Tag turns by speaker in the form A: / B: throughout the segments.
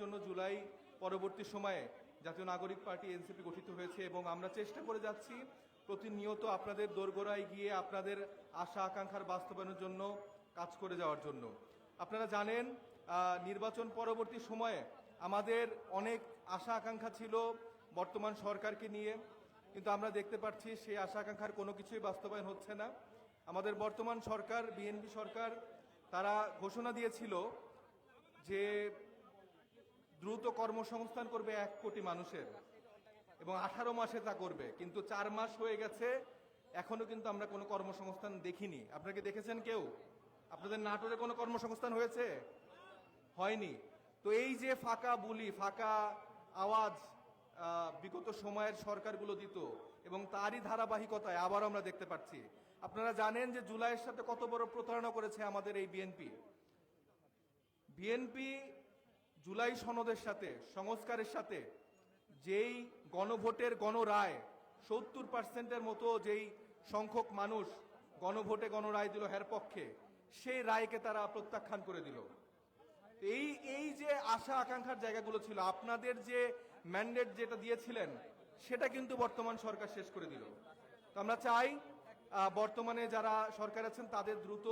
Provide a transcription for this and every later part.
A: জন্য জুলাই পরবর্তী সময়ে জাতীয় নাগরিক পার্টি এনসিপি গঠিত হয়েছে এবং আমরা চেষ্টা করে যাচ্ছি প্রতিনিয়ত আপনাদের দোরগোড়ায় গিয়ে আপনাদের আশা আকাঙ্ক্ষার বাস্তবায়নের জন্য কাজ করে যাওয়ার জন্য। আপনারা জানেন নির্বাচন পরবর্তী সময়ে আমাদের অনেক আশা আকাঙ্ক্ষা ছিল বর্তমান সরকারকে নিয়ে, কিন্তু আমরা দেখতে পাচ্ছি সেই আশা আকাঙ্ক্ষার কোনো কিছুই বাস্তবায়ন হচ্ছে না। আমাদের বর্তমান সরকার বিএনপি সরকার তারা ঘোষণা দিয়েছিল যে দ্রুত কর্মসংস্থান করবে 1 কোটি মানুষের এবং 18 মাসে তা করবে, কিন্তু 4 মাস হয়ে গেছে এখনো কিন্তু আমরা কোনো কর্মসংস্থান দেখিনি। আপনারা কি দেখেছেন কেউ? আপনাদের নাটোরে কোনো কর্মসংস্থান হয়েছে? হয়নি। তো এই যে ফাঁকা বুলি ফাঁকা আওয়াজ বিগত সময়ের সরকারগুলো দিত এবং তারই ধারাবাহিকতায় আবার আমরা দেখতে পাচ্ছি। আপনারা জানেন যে জুলাইয়ের সাথে কত বড় প্রতারণা করেছে আমাদের এই বিএনপি জুলাই সনদের সাথে সংস্কারের সাথে যেই গণভোটের গণরায় 70% মতো যেই সংখ্যক মানুষ গণভোটে গণরায় দিল হের পক্ষে, সেই রায়কে তারা প্রত্যাখ্যান করে দিল। এই যে আশা আকাঙ্ক্ষার জায়গাগুলো ছিল, আপনাদের যে ম্যান্ডেট যেটা দিয়েছিলেন সেটা কিন্তু বর্তমান সরকার শেষ করে দিল। তো আমরা চাই বর্তমানে যারা সরকার আছেন তাদের দ্রুত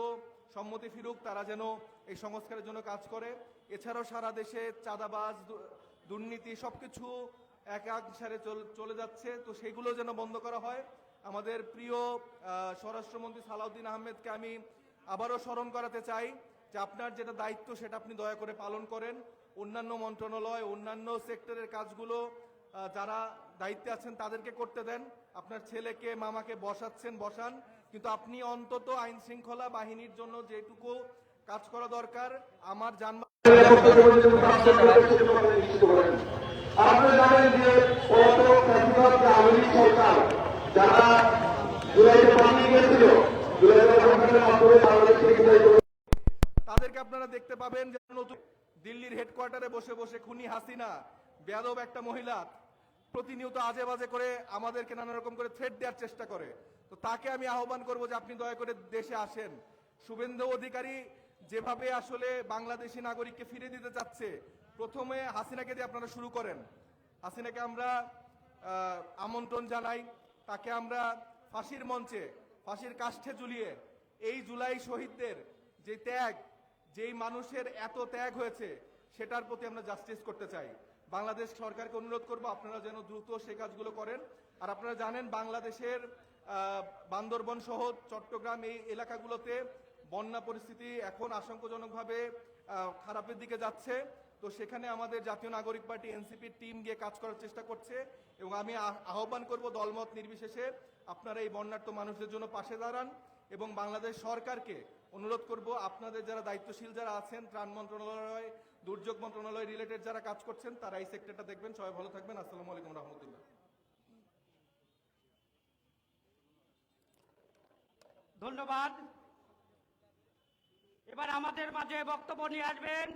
A: সম্মতি ফিরুক, তারা যেন এই সংস্কারের জন্য কাজ করে। এছাড়াও সারা দেশে চাঁদাবাজ দুর্নীতি সবকিছু একাংশে চলে যাচ্ছে, তো সেগুলো যেন বন্ধ করা হয়। আমাদের প্রিয় স্বরাষ্ট্রমন্ত্রী সালাউদ্দিন আহমেদকে আমি আবারও স্মরণ করাতে চাই যে আপনার যেটা দায়িত্ব সেটা আপনি দয়া করে পালন করেন। অন্যান্য মন্ত্রণালয় অন্যান্য সেক্টরের কাজগুলো যারা দায়িত্বে আছেন তাদেরকে করতে দেন। আপনার ছেলেকে মামাকে বসান, কিন্তু আপনি অন্তত আইন শৃঙ্খলা বাহিনীর জন্য যেটুকু কাজ করা দরকার আমার তাদেরকে আপনারা দেখতে পাবেন যে নতুন দিল্লির হেডকোয়ার্টারে বসে বসে খুনি হাসিনা বেয়াদব একটা মহিলা প্রতিনিয়ত আজে বাজে করে আমাদেরকে নানা রকম করে থ্রেট দেওয়ার চেষ্টা করে। তো তাকে আমি আহ্বান করব যে আপনি দয়া করে দেশে আসেন। শুভেন্দু অধিকারী যেভাবে আসলে বাংলাদেশি নাগরিককে ফিরে দিতে চাচ্ছে, প্রথমে হাসিনাকে দিয়ে আপনারা শুরু করেন। হাসিনাকে আমরা আমন্ত্রণ জানাই, তাকে আমরা ফাঁসির মঞ্চে ফাঁসির কাষ্ঠে ঝুলিয়ে এই জুলাই শহীদদের যে ত্যাগ, যেই মানুষের এত ত্যাগ হয়েছে সেটার প্রতি আমরা জাস্টিস করতে চাই। বাংলাদেশ সরকারকে অনুরোধ করব আপনারা যেন দ্রুত সেই কাজগুলো করেন। আর আপনারা জানেন বাংলাদেশের বান্দরবন সহ চট্টগ্রাম এই এলাকাগুলোতে বন্যা পরিস্থিতি এখন আশঙ্কাজনকভাবে খারাপের দিকে যাচ্ছে। তো সেখানে আমাদের জাতীয় নাগরিক পার্টি এনসিপির টিম গিয়ে কাজ করার চেষ্টা করছে এবং আমি আহ্বান করব দলমত নির্বিশেষে আপনারা এই বন্যার্ত মানুষদের জন্য পাশে দাঁড়ান এবং বাংলাদেশ সরকারকে অনুরোধ করব আপনাদের যারা দায়িত্বশীল যারা আছেন, ত্রাণ মন্ত্রণালয় দুর্যোগ মন্ত্রণালয় রিলেটেড যারা কাজ করছেন তারা এই সেক্টরটা দেখবেন। সবাই ভালো থাকবেন। আসসালামু আলাইকুম রহমতুল্লাহ।
B: ধন্যবাদ। এবার আমাদের মাঝে বক্তব্য নিয়ে আসবেন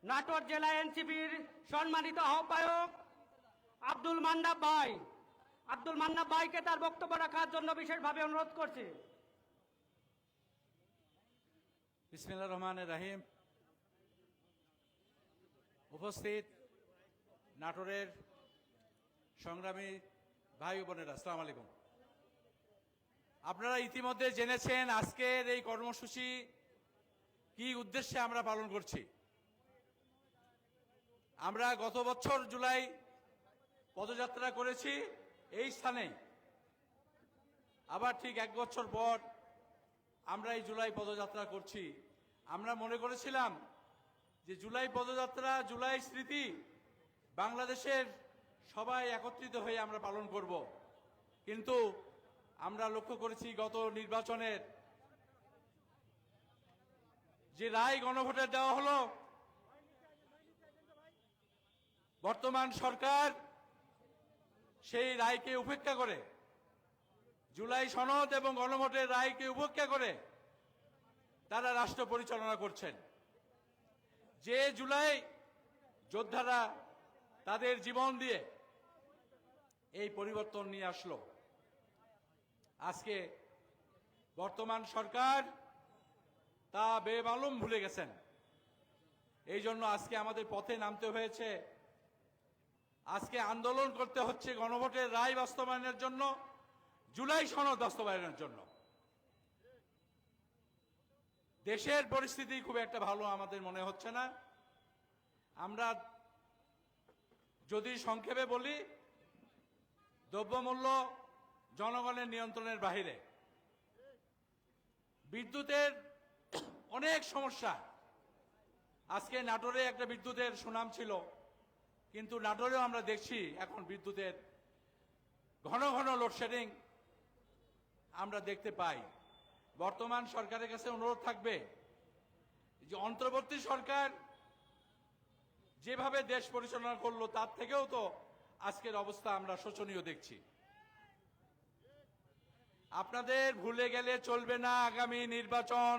B: নাটোর জেলা এনসিপির সম্মানিত আহ্বায়ক আব্দুল মান্নাব ভাই। আব্দুল মান্নাব ভাইকে তার বক্তব্য রাখার জন্য বিশেষভাবে অনুরোধ করছি।
C: বিসমিল্লাহির রহমানির রহিম। উপস্থিত নাটোরের সংগ্রামী ভাই বোনেরা, আসসালামু আলাইকুম। আপনারা ইতিমধ্যে জেনেছেন আজকের এই কর্মসূচি কি উদ্দেশ্যে আমরা পালন করছি। আমরা গত বছর জুলাই পদযাত্রা করেছি এই স্থানে, আবার ঠিক 1 বছর পর আমরা এই জুলাই পদযাত্রা করছি। আমরা মনে করেছিলাম যে জুলাই পদযাত্রা, জুলাই স্মৃতি বাংলাদেশের সবাই একত্রিত হয়ে আমরা পালন করব, কিন্তু আমরা লক্ষ্য করেছি গত নির্বাচনের যে রায় গণভোটে দেওয়া হলো, বর্তমান সরকার সেই রায়কে উপেক্ষা করে, জুলাই সনদ এবং গণভোটের রায়কে উপেক্ষা করে তারা রাষ্ট্র পরিচালনা করছেন। যে জুলাই যোদ্ধারা তাদের জীবন দিয়ে এই পরিবর্তন নিয়ে আসলো, আজকে বর্তমান সরকার তা বেমালুম ভুলে গেছেন। এই জন্য আজকে আমাদের পথে নামতে হয়েছে, আজকে আন্দোলন করতে হচ্ছে গণভোটের রায় বাস্তবায়নের জন্য, জুলাই সনদ বাস্তবায়নের জন্য। দেশের পরিস্থিতি খুব একটা ভালো আমাদের মনে হচ্ছে না। আমরা যদি সংক্ষেপে বলি, দ্রব্যমূল্য জনগণের নিয়ন্ত্রণের বাহিরে, বিদ্যুতের অনেক সমস্যা। আজকে নাটোরে একটা বিদ্যুতের সুনাম ছিল, কিন্তু নাটোরেও আমরা দেখছি এখন বিদ্যুতের ঘন ঘন লোডশেডিং আমরা দেখতে পাই। বর্তমান সরকারের কাছে অনুরোধ থাকবে যে অন্তর্বর্তী সরকার যেভাবে দেশ পরিচালনা করলো তার থেকেও তো আজকের অবস্থা আমরা শোচনীয় দেখছি। আপনাদের ভুলে গেলে চলবে না, আগামী নির্বাচন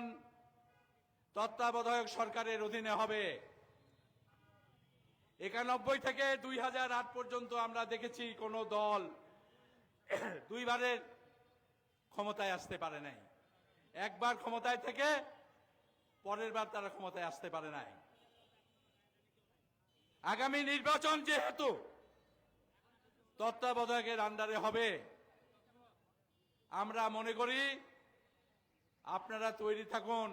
C: তত্ত্বাবধায়ক সরকারের অধীনে হবে। 91 থেকে 2008 পর্যন্ত আমরা দেখেছি কোন দল দুইবারের ক্ষমতায় আসতে পারে নাই। একবার ক্ষমতায় থেকে পরের বার তারা ক্ষমতায় আসতে পারে নাই। আগামী নির্বাচন যেহেতু তত্ত্বাবধায়কের আন্ডারে হবে, আমরা মনে করি আপনারা তৈরি থাকুন।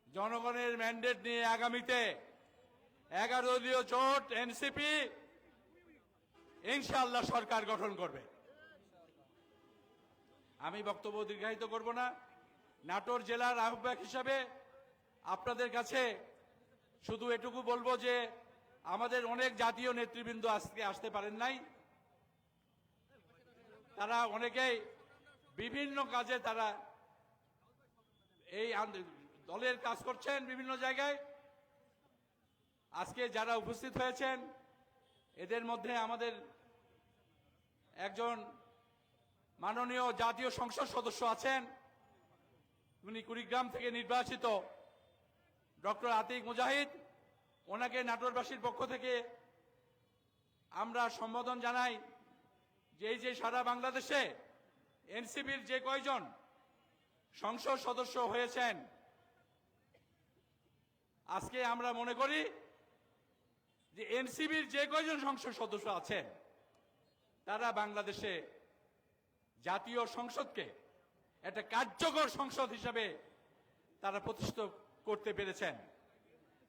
C: জনগণের ম্যান্ডেট নিয়ে আগামীতে 11 দলীয় জোট এনসিপি ইনশাআল্লাহ সরকার গঠন করবে। আমি বক্তব্য দীর্ঘায়িত করব না। নাটোর জেলার আহ্বায়ক হিসাবে আপনাদের কাছে শুধু এটুকু বলবো যে আমাদের অনেক জাতীয় নেতৃবৃন্দ আজকে আসতে পারেন নাই। তারা অনেকেই বিভিন্ন কাজে তারা এই দলের কাজ করছেন বিভিন্ন জায়গায়। আজকে যারা উপস্থিত হয়েছেন এদের মধ্যে আমাদের একজন মাননীয় জাতীয় সংসদ সদস্য আছেন, উনি কুড়িগ্রাম থেকে নির্বাচিত ডক্টর আতিক মুজাহিদ। ওনাকে নাটোরবাসীর পক্ষ থেকে আমরা সম্বোধন জানাই যে এই যে সারা বাংলাদেশে এনসিপির যে কয়জন সংসদ সদস্য হয়েছেন, আজকে আমরা মনে করি যে এনসিপির যে কয়জন সংসদ সদস্য আছেন তারা বাংলাদেশে জাতীয় সংসদকে একটা কার্যকর সংসদ হিসাবে তারা প্রতিষ্ঠিত করতে পেরেছেন।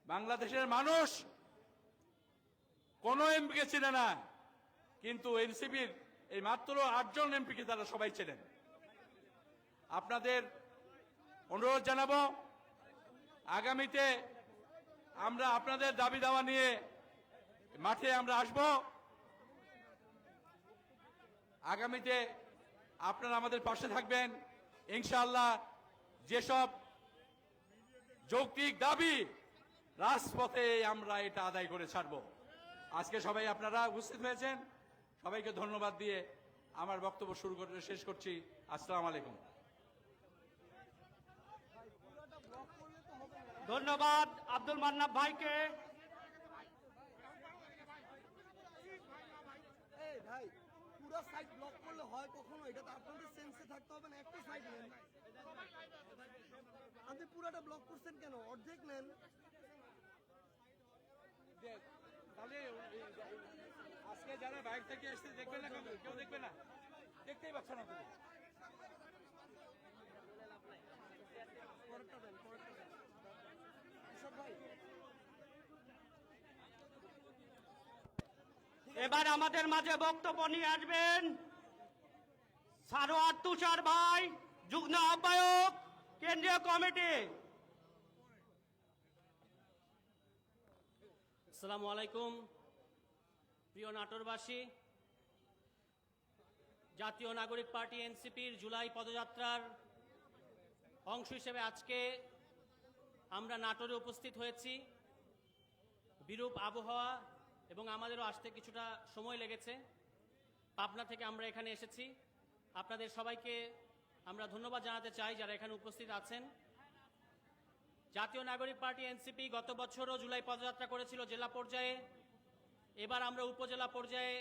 C: বাংলাদেশের মানুষ কোন এমপিকে চেনে না, কিন্তু এনসিপির এই মাত্র 8 জন এমপিকে তারা সবাই চেনেন। আপনাদের অনুরোধ জানাবো, আগামীতে আমরা আপনাদের দাবি দাওয়া নিয়ে মাঠে আমরা আসব। আগামীতে আপনারা আমাদের পাশে থাকবেন ইনশাআল্লাহ। যেসব যৌক্তিক দাবি রাজপথে আমরা এটা আদায় করে ছাড়ব। আজকে সবাই আপনারা উপস্থিত হয়েছেন, সবাইকে ধন্যবাদ দিয়ে আমার বক্তব্য শেষ করছি। আসসালামু আলাইকুম।
B: ধন্যবাদ আব্দুল মান্নান ভাইকে।
D: ভাই পুরো সাইড ব্লক করলে হয় কখনো? এটা তো আপনাদের সেন্সে থাকতে হবে না, একটা সাইড নেন। আপনি পুরোটা ব্লক করছেন কেন? অর্ধেক নেন।
C: তাহলে আজকে যারা বাইরে থেকে এসে দেখবে না, কেউ দেখবে না, দেখতেই পাচ্ছে না।
D: পরেরটা দেন, পরেরটা দেন। এসব ভাই
B: এবার আমাদের মাঝে বক্তব্য নিয়ে আসবেন সারোয়ার তুষার ভাই, যুগ্ম আহ্বায়ক কেন্দ্রীয় কমিটি।
E: আসসালামু আলাইকুম। প্রিয় নাটোরবাসী, জাতীয় নাগরিক পার্টি এনসিপির জুলাই পদযাত্রার অংশ হিসেবে আজকে আমরা নাটোরে উপস্থিত হয়েছি। বিরূপ আবহাওয়া এবং আমাদেরও আসতে কিছুটা সময় লেগেছে। পাবনা থেকে আমরা এখানে এসেছি। আপনাদের সবাইকে আমরা ধন্যবাদ জানাতে চাই যারা এখানে উপস্থিত আছেন। জাতীয় নাগরিক পার্টি এনসিপি গত বছরও জুলাই পদযাত্রা করেছিল জেলা পর্যায়ে। এবার আমরা উপজেলা পর্যায়ে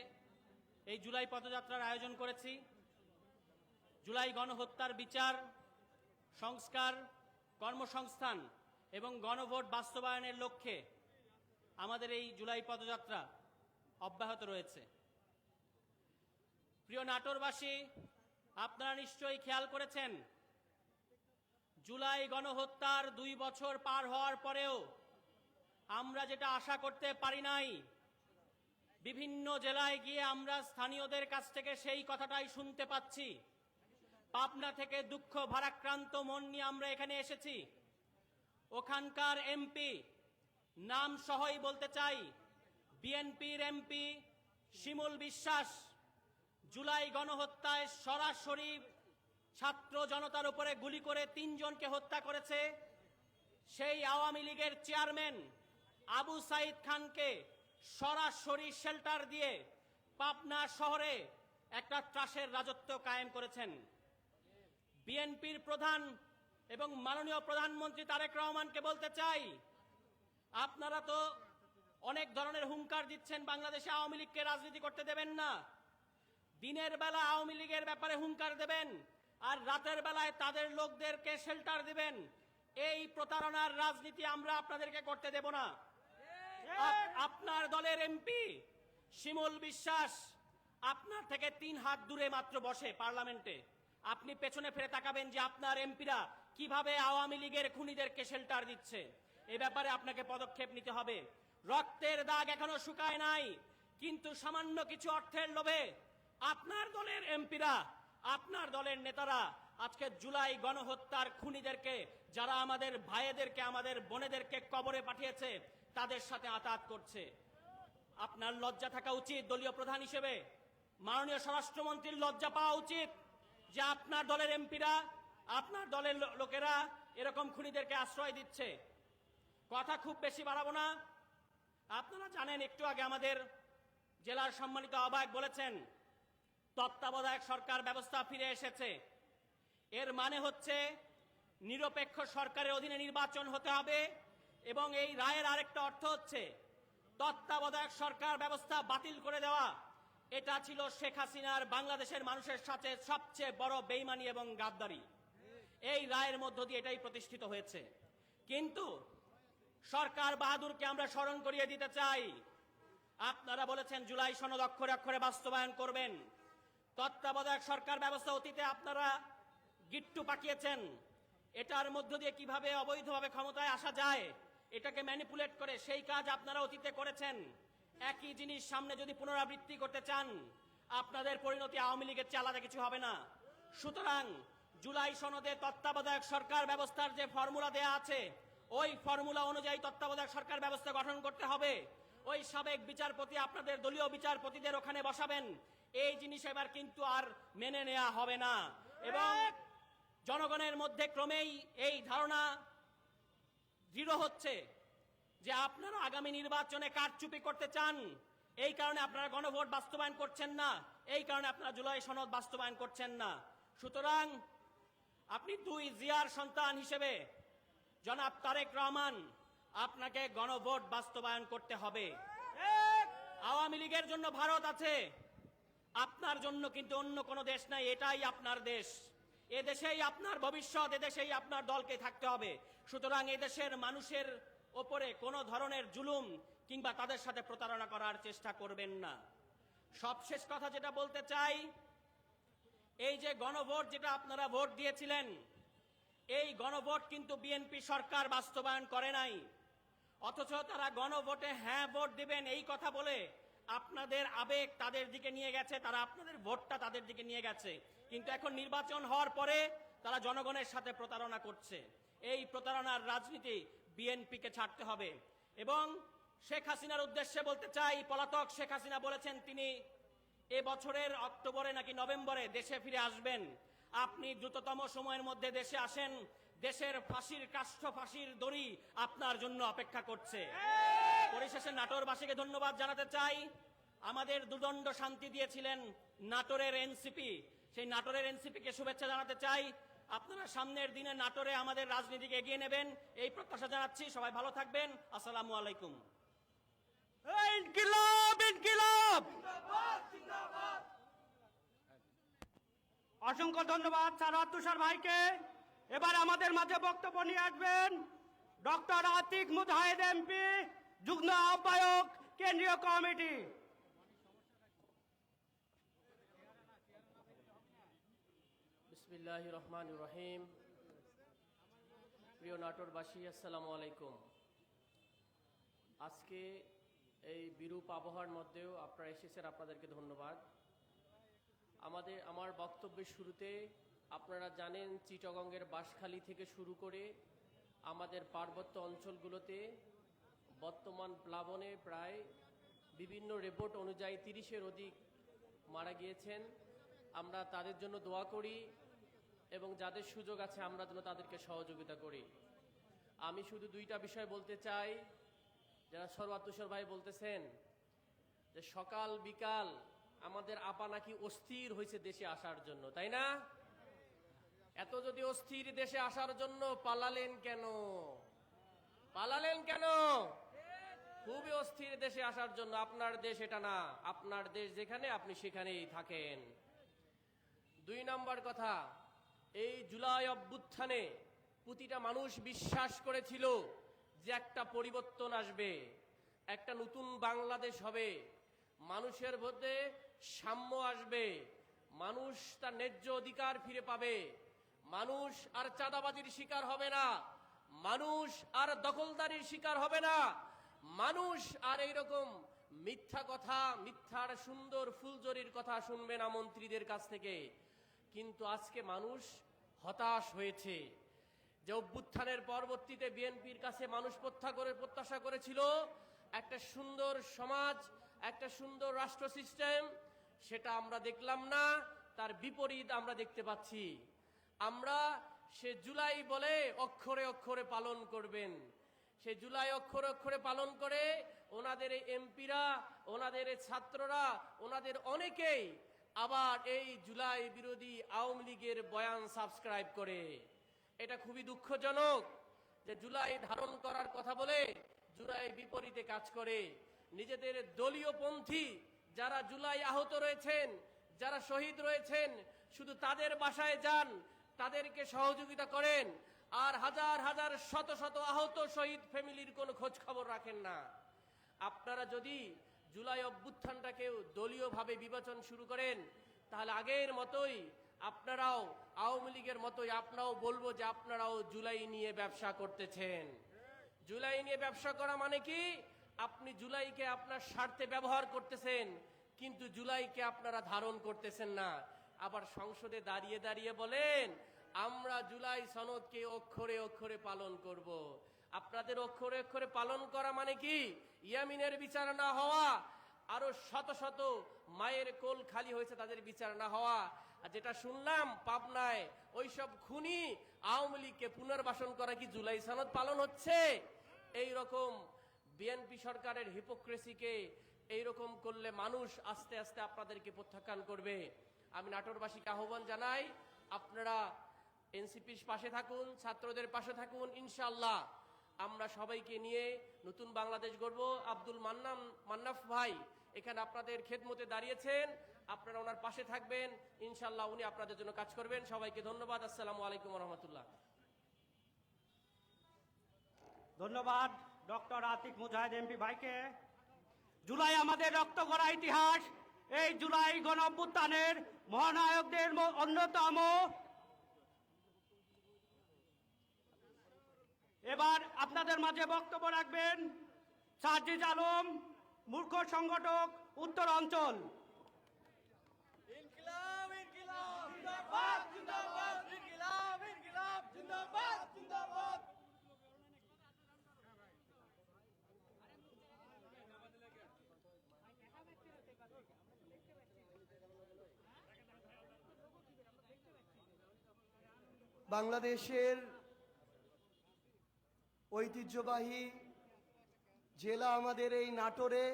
E: এই জুলাই পদযাত্রার আয়োজন করেছি। জুলাই গণহত্যার বিচার, সংস্কার, কর্মসংস্থান এবং গণভোট বাস্তবায়নের লক্ষ্যে আমাদের এই জুলাই পদযাত্রা অব্যাহত রয়েছে। প্রিয় নাটোরবাসী, আপনারা নিশ্চয়ই খেয়াল করেছেন, জুলাই গণহত্যার 2 বছর পার হওয়ার পরেও আমরা যেটা আশা করতে পারি নাই, বিভিন্ন জেলায় গিয়ে আমরা স্থানীয়দের কাছ থেকে সেই কথাটাই শুনতে পাচ্ছি। পাবনা থেকে দুঃখ ভারাক্রান্ত মন নিয়ে আমরা এখানে এসেছি। ওখানকার এমপি, নাম সহই বলতে চাই, বিএনপির এমপি শিমুল বিশ্বাস জুলাই গণহত্যায় সরাসরি ছাত্র জনতার উপরে গুলি করে 3 জনকে হত্যা করেছে। সেই আওয়ামী লীগের চেয়ারম্যান আবু সাইদ খানকে সরাসরি শেল্টার দিয়ে পাবনা শহরে একটা ত্রাসের রাজত্ব কায়েম করেছেন। বিএনপির প্রধান এবং মাননীয় প্রধানমন্ত্রী তারেক রহমানকে বলতে চাই, আপনারা তো অনেক ধরনের হুঙ্কার দিচ্ছেন বাংলাদেশে আওয়ামী লীগকে রাজনীতি করতে দেবেন না। দিনের বেলা আওয়ামী লীগের ব্যাপারে হুঙ্কার দেবেন আর রাতের বেলায় তাদের লোকদেরকে শেল্টার দিবেন। এই প্রতারণার রাজনীতি আমরা আপনাদেরকে করতে দেব না। আপনার দলের এমপি শিমুল বিশ্বাস আপনার থেকে 3 হাত দূরে মাত্র বসে পার্লামেন্টে। আপনি পেছনে ফিরে তাকাবেন যে আপনার এমপিরা কিভাবে আওয়ামী লীগের খুনিদেরকে শেল্টার দিচ্ছে। এই ব্যাপারে আপনাকে পদক্ষেপ নিতে হবে। রক্তের দাগ এখনো শুকায় নাই, কিন্তু সামান্য কিছু অর্থের লোভে আপনার দলের এমপিরা, আপনার দলের নেতারা আজকে জুলাই গণহত্যার খুনিদেরকে, যারা আমাদের ভাইদেরকে, আমাদের বোনেদেরকে কবরে পাঠিয়েছে, তাদের সাথে আতাত করছে। আপনার লজ্জা থাকা উচিত দলীয় প্রধান হিসেবে। মাননীয় স্বরাষ্ট্রমন্ত্রীর লজ্জা পাওয়া উচিত যে আপনার দলের এমপিরা, আপনার দলের লোকেরা এরকম খুনিদেরকে আশ্রয় দিচ্ছে। কথা খুব বেশি বাড়াবো না। আপনারা জানেন, একটু আগে আমাদের জেলার সম্মানিত আহ্বায়ক বলেছেন তত্ত্বাবধায়ক সরকার ব্যবস্থা ফিরে এসেছে। এর মানে হচ্ছে নিরপেক্ষ সরকারের অধীনে নির্বাচন হতে হবে, এবং এই রায়ের আরেকটা অর্থ হচ্ছে তত্ত্বাবধায়ক সরকার ব্যবস্থা বাতিল করে দেওয়া। এটা ছিল শেখ হাসিনার বাংলাদেশের মানুষের সাথে সবচেয়ে বড় বেইমানি এবং গাদ্দারি। এই রায়ের মধ্য দিয়ে এটাই প্রতিষ্ঠিত হয়েছে। কিন্তু সরকার বাহাদুরকে আমরা স্মরণ করিয়ে দিতে চাই, আপনারা বলেছেন জুলাই সনদ অক্ষরে অক্ষরে বাস্তবায়ন করবেন। তত্ত্বাবধায়ক সরকার ব্যবস্থা অতীতে আপনারা গিট্টু পাকিয়েছেন। এটার মধ্য দিয়ে কিভাবে অবৈধভাবে ক্ষমতায় আসা যায়, এটাকে ম্যানিপুলেট করে সেই কাজ আপনারা অতীতে করেছেন। একই জিনিস সামনে যদি পুনরাবৃত্তি করতে চান, আপনাদের পরিণতি আওয়ামী লীগের চেয়ে আলাদা কিছু হবে না। সুতরাং জুলাই সনদে তত্ত্বাবধায়ক সরকার ব্যবস্থার যে ফর্মুলা দেয়া আছে, ওই ফর্মুলা অনুযায়ী তত্ত্বাবধায়ক সরকার ব্যবস্থা গঠন করতে হবে। ওই সাবেক বিচারপতি আপনাদের দলীয় বিচারপতিদের ওখানে বসাবেন। এই জিনিস এবার কিন্তু আর মেনে নেওয়া হবে না। এবং জনগণের মধ্যে ক্রমেই এই ধারণা দৃঢ় হচ্ছে যে আপনারা আগামী নির্বাচনে কারচুপি করতে চান। এই কারণে আপনারা গণভোট বাস্তবায়ন করছেন না, এই কারণে আপনারা জুলাই সনদ বাস্তবায়ন করছেন না। সুতরাং আপনি 2 জিয়ার সন্তান হিসেবে জনাব তারেক রহমান, আপনাকে গণভোট বাস্তবায়ন করতে হবে। আওয়ামী লীগের জন্য ভারত আছে, আপনার জন্য কিন্তু অন্য কোনো দেশ নাই। এটাই আপনার দেশ, এদেশেই আপনার ভবিষ্যৎ, এদেশেই আপনার দলকে থাকতে হবে। সুতরাং এদেশের মানুষের ওপরে কোনো ধরনের জুলুম কিংবা তাদের সাথে প্রতারণা করার চেষ্টা করবেন না। সবশেষ কথা যেটা বলতে চাই, এই যে গণভোট যেটা আপনারা ভোট দিয়েছিলেন, এই গণভোট কিন্তু বিএনপি সরকার বাস্তবায়ন করে নাই। অথচ তারা গণভোটে হ্যাঁ ভোট দিবেন এই কথা বলে আপনাদের আবেগ তাদের দিকে নিয়ে গেছে, তারা আপনাদের ভোটটা তাদের দিকে নিয়ে গেছে। কিন্তু এখন নির্বাচন হওয়ার পরে তারা জনগণের সাথে প্রতারণা করছে। এই প্রতারণার রাজনীতি বিএনপিকে ছাড়তে হবে। এবং শেখ হাসিনার উদ্দেশ্যে বলতে চাই, পলাতক শেখ হাসিনা বলেছেন তিনি এবছরের অক্টোবরে নাকি নভেম্বরে দেশে ফিরে আসবেন। আপনি দ্রুততম সময়ের মধ্যে দেশে আসেন, দেশের ফাঁসির কাষ্ঠ, ফাঁসির দড়ি আপনার জন্য অপেক্ষা করছে। পরিশেষে নাটোরবাসীকে ধন্যবাদ জানাতে চাই। আমাদের দুদণ্ড শান্তি দিয়েছিলেন নাটোরের এনসিপি, সেই নাটোরের এনসিপিকে শুভেচ্ছা জানাতে চাই। আপনারা সামনের দিনে নাটোরে আমাদের রাজনীতিকে এগিয়ে নেবেন এই প্রত্যাশা জানাচ্ছি। সবাই ভালো থাকবেন। আসসালামু আলাইকুম।
B: ইনকিলাব, ইনকিলাব। অসংখ্য ধন্যবাদ সারাত তুষার ভাইকে। এবার আমাদের মাঝে বক্তব্য নিয়ে আসবেন ডক্টর আতিক মুজাহিদ এমপি, যুগ্ম আহ্বায়ক কেন্দ্রীয় কমিটি।
F: বিসমিল্লাহির রহমানির রহিম। প্রিয় নাটোরবাসী, আসসালামু আলাইকুম। আজকে এই বিরূপ আবহাওয়ার মধ্যেও আপনারা এসেছেন, আপনাদেরকে ধন্যবাদ। আমার বক্তব্যের শুরুতে আপনারা জানেন চিটাগংয়ের বাঁশখালী থেকে শুরু করে আমাদের পার্বত্য অঞ্চলগুলোতে বর্তমান প্লাবনে প্রায় বিভিন্ন রিপোর্ট অনুযায়ী 30-এর অধিক মারা গিয়েছেন। আমরা তাদের জন্য দোয়া করি এবং যাদের সুযোগ আছে আমরা যেন তাদেরকে সহযোগিতা করি। আমি শুধু দুইটা বিষয় বলতে চাই। যারা সর্বাতুষর ভাই বলতেছেন যে সকাল বিকাল আমাদের আপা নাকি অস্থির হয়েছে দেশে আসার জন্য, তাই না? এত যদি অস্থির দেশে আসার জন্য পালালেন কেন? খুবই অস্থির দেশে আসার জন্য। আপনার দেশ এটা না, আপনার দেশ যেখানে আপনি সেখানেই থাকেন। 2 নম্বর কথা, এই জুলাই অভ্যুত্থানে প্রতিটা মানুষ বিশ্বাস করেছিল যে একটা পরিবর্তন আসবে, একটা নতুন বাংলাদেশ হবে, মানুষের মধ্যে সাম্য আসবে, মানুষ তার ন্যায্য অধিকার ফিরে পাবে, মানুষ আর চাঁদাবাজির শিকার হবে না, মানুষ আর দখলদারির শিকার হবে না, মানুষ আর এইরকম মিথ্যা কথা, মিথ্যার সুন্দর ফুলজরির কথা শুনবে না মন্ত্রীদের কাছ থেকে। কিন্তু আজকে মানুষ হতাশ হয়েছে। যে অভ্যুত্থানের পরবর্তীতে বিএনপির কাছে মানুষ প্রত্যাশা করেছিল একটা সুন্দর সমাজ, একটা সুন্দর রাষ্ট্র সিস্টেম, সেটা আমরা দেখলাম না, তার বিপরীত আমরা দেখতে পাচ্ছি। আমরা সে জুলাই বলে অক্ষরে অক্ষরে পালন করবেন, সে জুলাই অক্ষরে অক্ষরে পালন করে ওনাদের এই এমপিরা, ওনাদের এই ছাত্ররা, ওনাদের অনেকেই আবার এই জুলাই বিরোধী আওয়ামী লীগের বয়ান সাবস্ক্রাইব করে। এটা খুবই দুঃখজনক যে জুলাই ধারণ করার কথা বলে জুলাই বিপরীতে কাজ করে। নিজেদের দলীয় পন্থী যারা জুলাই আহত রয়েছেন, যারা শহীদ রয়েছেন, শুধু তাদের বাসায় যান, তাদেরকে সহযোগিতা করেন, আর হাজার হাজার শত শত আহত শহীদ ফ্যামিলির কোনো খোঁজ খবর রাখেন না। আপনারা যদি জুলাই অভ্যুত্থানটাকেও দলীয়ভাবে বিবেচনা শুরু করেন, তাহলে আগের মতোই আপনারাও আওয়ামী লীগের মতোই আপনারাও বলবো যে আপনারাও জুলাই নিয়ে ব্যবসা করতেছেন। জুলাই নিয়ে ব্যবসা করা মানে কি? আপনি জুলাইকে আপনার স্বার্থে ব্যবহার করতেছেন, কিন্তু জুলাইকে আপনারা ধারণ করতেছেন না। আবার সংসদে দাঁড়িয়ে দাঁড়িয়ে বলেন আমরা জুলাই সনদকে অক্ষরে অক্ষরে পালন করব। আপনাদের অক্ষরে অক্ষরে পালন করা মানে কি? ইয়ামিনের বিচার না হওয়া, আরো শত শত মায়ের কোল খালি হয়েছে তাদের বিচার না হওয়া। আর যেটা শুনলাম পাবনায় ওইসব খুনি আওয়ামী লীগকে পুনর্বাসন করা কি জুলাই সনদ পালন হচ্ছে? এই রকম বিএনপি সরকারের হিপোক্রেসিকে এইরকম করলে মানুষ আস্তে আস্তে আপনাদেরকে প্রত্যাখ্যান করবে। আমি নাটোরবাসীকে আহ্বান জানাই, আপনারা এনসিপির পাশে থাকুন, ছাত্রদের পাশে থাকুন। ইনশাআল্লাহ আমরা সবাইকে নিয়ে নতুন বাংলাদেশ গড়ব। আব্দুল মান্নাফ ভাই এখানে আপনাদের খেদমতে দাঁড়িয়েছেন, আপনারা ওনার পাশে থাকবেন। ইনশাআল্লাহ উনি আপনাদের জন্য কাজ করবেন। সবাইকে ধন্যবাদ। আসসালামু আলাইকুম ওয়া রাহমাতুল্লাহ।
B: ধন্যবাদ ডক্টর আতিক মুজাহিদ এমপি ভাইকে। জুলাই আমাদের রক্ত গড়া ইতিহাস। এই জুলাই গণ অভ্যুত্থানের মহানায়কদের অন্যতম। এবার আপনাদের মাঝে বক্তব্য রাখবেন সাজিদ আলম, মূর্খ সংগঠক উত্তর অঞ্চল।
D: ইনকিলাব ইনকিলাব জিন্দাবাদ জিন্দাবাদ, ইনকিলাব ইনকিলাব জিন্দাবাদ জিন্দাবাদ। বাংলাদেশের ঐতিহ্যবাহী জেলা আমাদের এই নাটোরে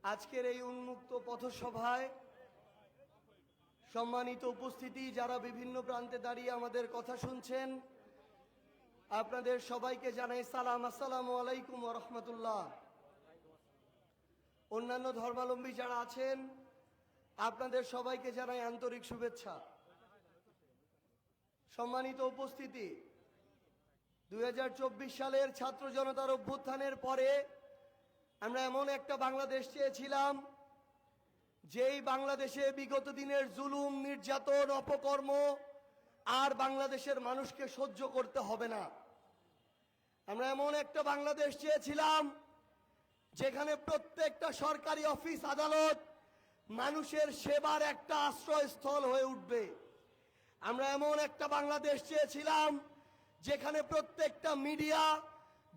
D: আজকের এই উন্মুক্ত পথসভায় সম্মানিত উপস্থিতি, যারা বিভিন্ন প্রান্তে দাঁড়িয়ে আমাদের কথা শুনছেন, আপনাদের সবাইকে জানাই সালাম, আসসালামু আলাইকুম ওয়া রাহমাতুল্লাহ। অন্যান্য ধর্মাবলম্বী যারা আছেন আপনাদের সবাইকে জানাই আন্তরিক শুভেচ্ছা। সম্মানিত উপস্থিতি, 2024 সালের ছাত্র জনতার অভ্যুত্থানের পরে আমরা এমন একটা বাংলাদেশ চেয়েছিলাম যেই বাংলাদেশে বিগত দিনের জুলুম, নির্যাতন, অপকর্ম আর বাংলাদেশের মানুষকে সহ্য করতে হবে না। আমরা এমন একটা বাংলাদেশ চেয়েছিলাম যেখানে প্রত্যেকটা সরকারি অফিস আদালত মানুষের সেবার একটা আশ্রয়স্থল হয়ে উঠবে। আমরা এমন একটা বাংলাদেশ চেয়েছিলাম যেখানে প্রত্যেকটা মিডিয়া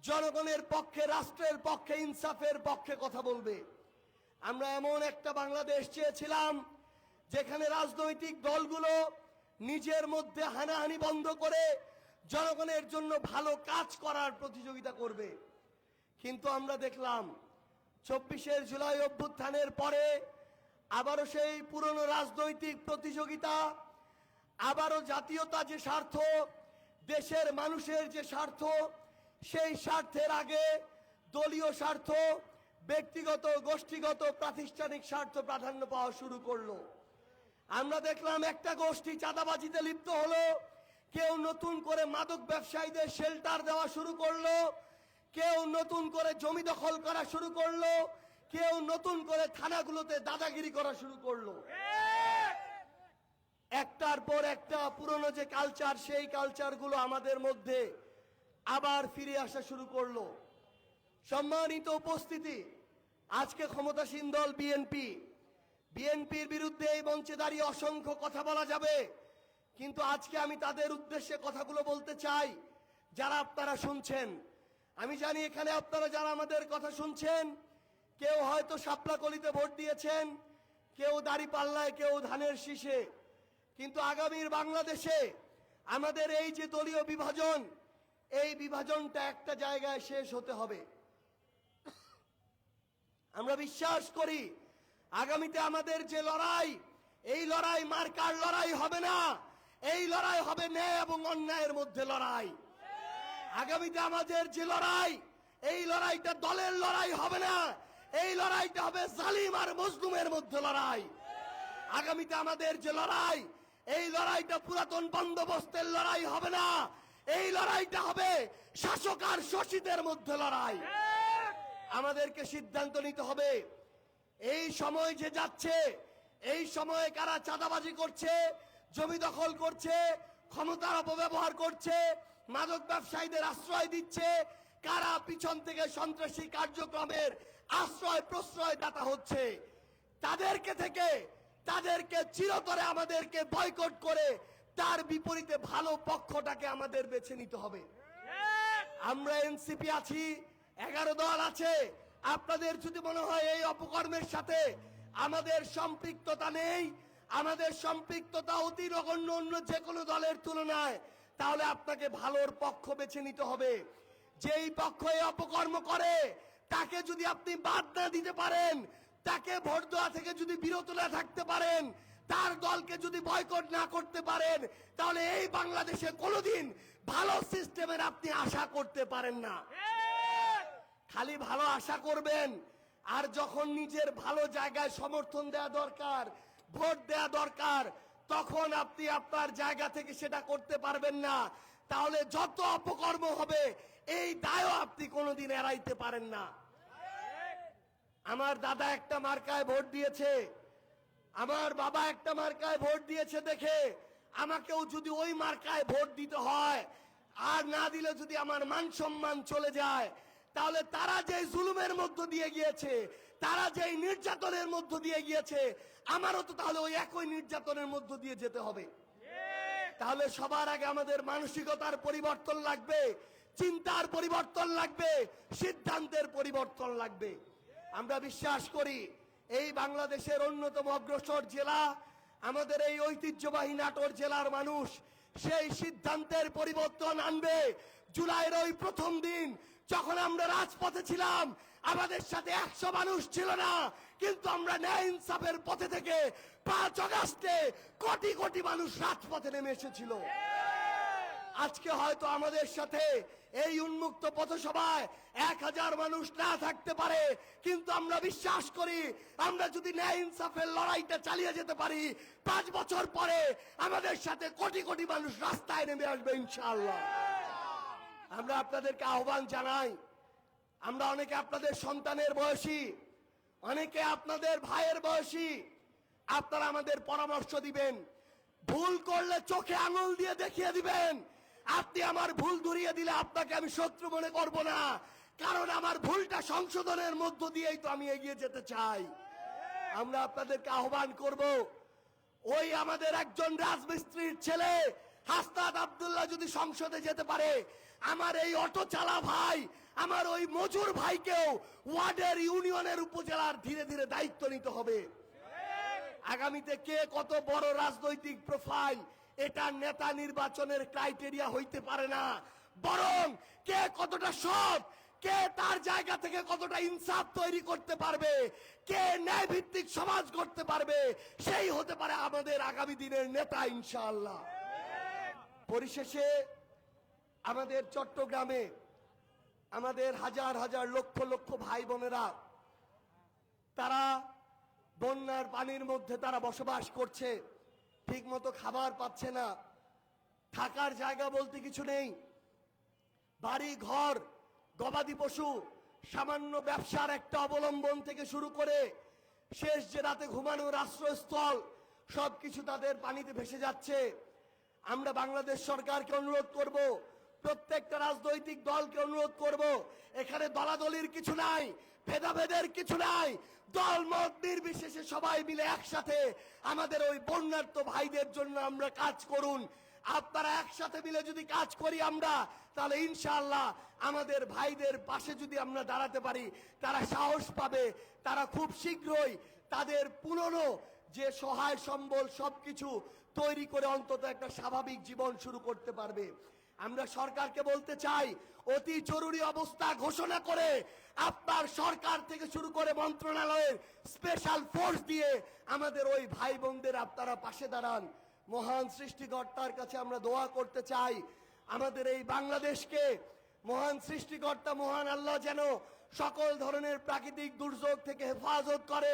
D: জনগণের পক্ষে, রাষ্ট্রের পক্ষে, ইনসাফের পক্ষে কথা বলবে। আমরা এমন একটা বাংলাদেশ চেয়েছিলাম যেখানে রাজনৈতিক দলগুলো নিজের মধ্যে হানাহানি বন্ধ করে জনগণের জন্য ভালো কাজ করার প্রতিযোগিতা করবে। কিন্তু আমরা দেখলাম 24শে জুলাই অভ্যুত্থানের পরে আবারও সেই পুরনো রাজনৈতিক প্রতিযোগিতা, আবারও জাতীয়তা যে স্বার্থ, দেশের মানুষের যে স্বার্থ, সেই স্বার্থের আগে দলীয় স্বার্থ, ব্যক্তিগত, গোষ্ঠীগত, প্রাতিষ্ঠানিক স্বার্থ প্রাধান্য পাওয়া শুরু করলো। আমরা দেখলাম একটা গোষ্ঠী চাঁদাবাজিতে লিপ্ত হলো, কেউ নতুন করে মাদক ব্যবসায়ীদের শেল্টার দেওয়া শুরু করলো, কেউ নতুন করে জমি দখল করা শুরু করলো, কেউ নতুন করে থানাগুলোতে দাদাগিরি করা শুরু করলো। একটার পর একটা পুরনো যে কালচার, সেই কালচারগুলো আমাদের মধ্যে আবার ফিরে আসা শুরু করলো। সম্মানিত উপস্থিতি, আজকে ক্ষমতাসীন দল বিএনপির বিরুদ্ধে এই মঞ্চে দাঁড়িয়ে অসংখ্য কথা বলা যাবে, কিন্তু আজকে আমি তাদের উদ্দেশ্যে কথাগুলো বলতে চাই যারা আপনারা শুনছেন। আমি জানি এখানে আপনারা যারা আমাদের কথা শুনছেন, কেউ হয়তো শাপলাকলিতে ভোট দিয়েছেন, কেউ দাঁড়িপাল্লায়, কেউ ধানের শীষে, কিন্তু আগামীর বাংলাদেশে আমাদের এই যে দলীয় বিভাজন, এই বিভাজনটা একটা জায়গায় শেষ হতে হবে। আমরা বিশ্বাস করি আগামীতে আমাদের যে লড়াই, এই লড়াই মার্কার লড়াই হবে না, এই লড়াই হবে ন্যায় এবং অন্যায়ের মধ্যে লড়াই। আগামীতে আমাদের যে লড়াই, এই লড়াইটা দলের লড়াই হবে না, এই লড়াইটা হবে জালিম আর মজলুমের মধ্যে লড়াই। আগামীতে আমাদের যে লড়াই, এই লড়াইটা পুরাতন বন্দোবস্তের লড়াই হবে না, এই লড়াইটা হবে শাসক আর শোষিতের মধ্যে লড়াই। আমাদেরকে সিদ্ধান্ত নিতে হবে এই সময় যে যাচ্ছে, এই সময়ে কারা চাঁদাবাজি করছে, জমি দখল করছে, ক্ষমতার অপব্যবহার করছে, মাদক ব্যবসায়ীদের আশ্রয় দিচ্ছে, কারা পিছন থেকে সন্ত্রাসী কার্যক্রমের আশ্রয় প্রশ্রয় দাতা হচ্ছে, তাদেরকে চিরতরে আমাদেরকে বয়কট করে তার বিপরীতে ভালো পক্ষটাকে আমাদের বেছে নিতে হবে। আমরা এনসিপি আছি, 11 দল আছে। আপনাদের যদি মনে হয় এই অপকর্মের সাথে আমাদের সম্পৃক্ততা নেই, আমাদের সম্পৃক্ততা অতি নগণ্য অন্য যে কোনো দলের তুলনায়, তাহলে আপনাকে ভালোর পক্ষ বেছে নিতে হবে। যেই পক্ষ এই অপকর্ম করে তাকে যদি আপনি বাদ না দিতে পারেন, তাকে ভোট দেওয়া থেকে যদি বিরত না থাকতে পারেন, তার দলকে যদি বয়কট না করতে পারেন, তাহলে এই বাংলাদেশে কোনোদিন ভালো সিস্টেমের আপনি আশা করতে পারেন না। খালি ভালো আশা করবেন, আর যখন নিজের ভালো জায়গায় সমর্থন দেওয়া দরকার, ভোট দেওয়া দরকার, তখন আপনি আপনার জায়গা থেকে সেটা করতে পারবেন না। তাহলে যত অপকর্ম হবে এই দায়ও আপনি কোনোদিন এড়াইতে পারেন না। আমার দাদা একটা মার্কায় ভোট দিয়েছে, আমার বাবা একটা মার্কায় ভোট দিয়েছে দেখে আমাকেও যদি ওই মার্কায় ভোট দিতে হয়, আর না দিলে যদি আমার মান সম্মান চলে যায়, তাহলে তারা যে জুলুমের মধ্য দিয়ে গিয়েছে, তারা যে নির্যাতনের মধ্য দিয়ে গিয়েছে, আমারও তো তাহলে ওই একই নির্যাতনের মধ্য দিয়ে যেতে হবে। তাহলে সবার আগে আমাদের মানসিকতার পরিবর্তন লাগবে, চিন্তার পরিবর্তন লাগবে, সিদ্ধান্তের পরিবর্তন লাগবে। আমরা বিশ্বাস করি এই বাংলাদেশের অন্যতম অগ্রসর জেলা, আমাদের এই ঐতিহ্যবাহী নাটোর জেলার মানুষ সেই সিদ্ধান্তের পরিবর্তন আনবে। জুলাইয়ের ওই প্রথম দিন যখন আমরা রাজপথে ছিলাম, আমাদের সাথে 100 মানুষ ছিল না, কিন্তু আমরা ন্যায় ইনসাফের পথে থেকে 5 আগস্টে কোটি কোটি মানুষ রাজপথে নেমে এসেছিল। আজকে হয়তো আমাদের সাথে এই উন্মুক্ত পথসভায় 1000 মানুষ না থাকতে পারে, কিন্তু আমরা বিশ্বাস করি আমরা যদি ন্যায় ইনসাফের লড়াইটা চালিয়ে যেতে পারি, 5 বছর পরে আমাদের সাথে কোটি কোটি মানুষ রাস্তায় নেমে আসবে ইনশাআল্লাহ। আমরা আপনাদেরকে আহ্বান জানাই, আমরা অনেকে আপনাদের সন্তানের বয়সী, অনেকে আপনাদের ভাইয়ের বয়সী। আপনারা আমাদের পরামর্শ দিবেন, ভুল করলে চোখে আঙুল দিয়ে দেখিয়ে দিবেন। আপনি আমার ভুল ধরিয়ে দিলে আপনাকে আমি শত্রু মনে করব না, কারণ আমার ভুলটা সংশোধনের মধ্য দিয়েই তো আমি এগিয়ে যেতে চাই। আমরা আপনাদেরকে আহ্বান করব, ওই আমাদের একজন রাজমিস্ত্রির ছেলে হাসনাত আব্দুল্লাহ যদি সংসদে যেতে পারে, আমার এই অটো চালা ভাই, আমার ওই মজুর ভাইকেও ওয়ার্ডের, ইউনিয়নের, উপজেলার ধীরে ধীরে দায়িত্ব নিতে হবে। আগামীতে কে কত বড় রাজনৈতিক প্রোফাইল এটা নেতা নির্বাচনের ক্রাইটেরিয়া হইতে পারে না, বরং কে কতটা সৎ, কে তার জায়গা থেকে কতটা ইনসাফ তৈরি করতে পারবে, কে ন্যায় ভিত্তিক সমাজ করতে পারবে, সেই হতে পারে আমাদের আগামী দিনের নেতা ইনশাআল্লাহ। পরিশেষে আমাদের চট্টগ্রামে আমাদের হাজার হাজার লক্ষ লক্ষ ভাই বোনেরা, তারা বন্যার পানির মধ্যে তারা বসবাস করছে, ঠিক মতো খাবার পাচ্ছে না, থাকার জায়গা বলতে কিছু নেই, বাড়ি ঘর, গবাদি পশু, সামান্য ব্যবসার একটা অবলম্বন থেকে শুরু করে শেষ যে রাতে ঘুমানোর আশ্রয়স্থল, সবকিছু তাদের পানিতে ভেসে যাচ্ছে। আমরা বাংলাদেশ সরকারকে অনুরোধ করব, প্রত্যেকটা রাজনৈতিক দলকে অনুরোধ করব, এখানে দলাদলির কিছু নাই, ভেদাভেদের কিছু নাই, দল মত নির্বিশেষে সবাই মিলে একসাথে আমাদের ওই বন্যার্ত ভাইদের জন্য আমরা কাজ করুন। আপনারা একসাথে মিলে যদি কাজ করি আমরা, তাহলে ইনশাআল্লাহ আমাদের ভাইদের পাশে যদি আমরা দাঁড়াতে পারি, তারা সাহস পাবে, তারা খুব শীঘ্রই তাদের পুরনো যে সহায় সম্বল সবকিছু তৈরি করে অন্তত একটা স্বাভাবিক জীবন শুরু করতে পারবে। আমরা সরকারকে বলতে চাই, অতি জরুরি অবস্থা ঘোষণা করে আপনার সরকার থেকে শুরু করে মন্ত্রণালয়ের স্পেশাল ফোর্স দিয়ে আমাদের ওই ভাই বোনদের আপনারা পাশে দাঁড়ান। মহান সৃষ্টিকর্তার কাছে আমরা দোয়া করতে চাই, আমাদের এই বাংলাদেশকে মহান সৃষ্টিকর্তা মহান আল্লাহ যেন সকল ধরনের প্রাকৃতিক দুর্যোগ থেকে হেফাজত করে,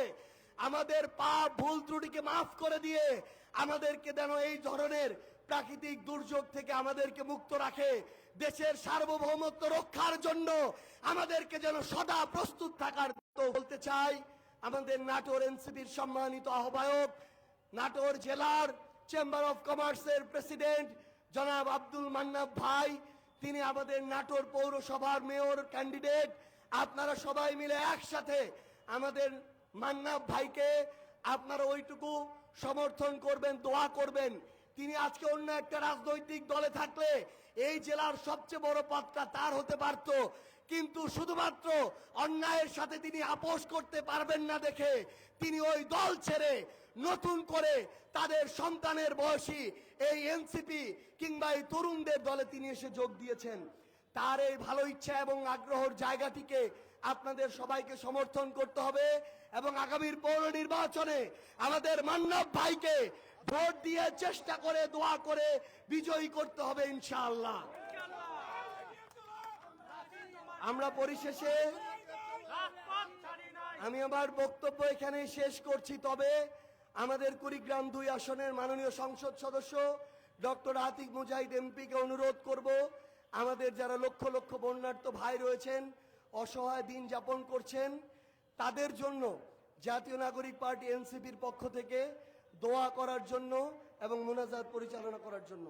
D: আমাদের পাপ ভুল ত্রুটিকে মাফ করে দিয়ে আমাদেরকে যেন এই ধরনের প্রাকৃতিক দুর্যোগ থেকে আমাদেরকে মুক্ত রাখে। দেশের সার্বভৌমত্ব রক্ষার জন্য আমাদেরকে যেন সদা প্রস্তুত থাকার বলতে চাই। আমাদের নাটোর এনসিপির সম্মানিত আহ্বায়ক, নাটোর জেলার চেম্বার অফ কমার্সের প্রেসিডেন্ট জনাব আব্দুল মান্নাব ভাই, তিনি আমাদের নাটোর পৌরসভার মেয়র ক্যান্ডিডেট। আপনারা সবাই মিলে একসাথে আমাদের মান্নাব ভাইকে আপনারা ওইটুকু সমর্থন করবেন, দোয়া করবেন। তিনি আজকে অন্য একটা রাজনৈতিক দলে থাকলে এই জেলার সবচেয়ে বড় পদটা তার হতে পারত, কিন্তু শুধুমাত্র অন্যায়ের সাথে তিনি আপোষ করতে পারবেন না দেখে তিনি ওই দল ছেড়ে নতুন করে তাদের সন্তানের বয়সী এই এনসিপি কিংবা এই তরুণদের দলে তিনি এসে যোগ দিয়েছেন। তার এই ভালো ইচ্ছা এবং আগ্রহের জায়গাটিকে আপনাদের সবাইকে সমর্থন করতে হবে এবং আগামীর পৌর নির্বাচনে আমাদের মান্নাব ভাইকে ভোট দিয়ে চেষ্টা করে দোয়া করে বিজয়ী করতে হবে ইনশাআল্লাহ। আমরা পরিশেষে আমি আমার বক্তব্য এখানে শেষ করছি। তবে আমাদের কুড়িগ্রাম 2 আসনের মাননীয় সংসদ সদস্য ডক্টর আতিক মুজাহিদ এমপিকে অনুরোধ করব, আমাদের যারা লক্ষ লক্ষ বন্যার্ত ভাই রয়েছেন, অসহায় দিন যাপন করছেন, তাদের জন্য জাতীয় নাগরিক পার্টি এনসিপির পক্ষ থেকে দোয়া করার জন্য এবং মোনাজাত পরিচালনা করার জন্য।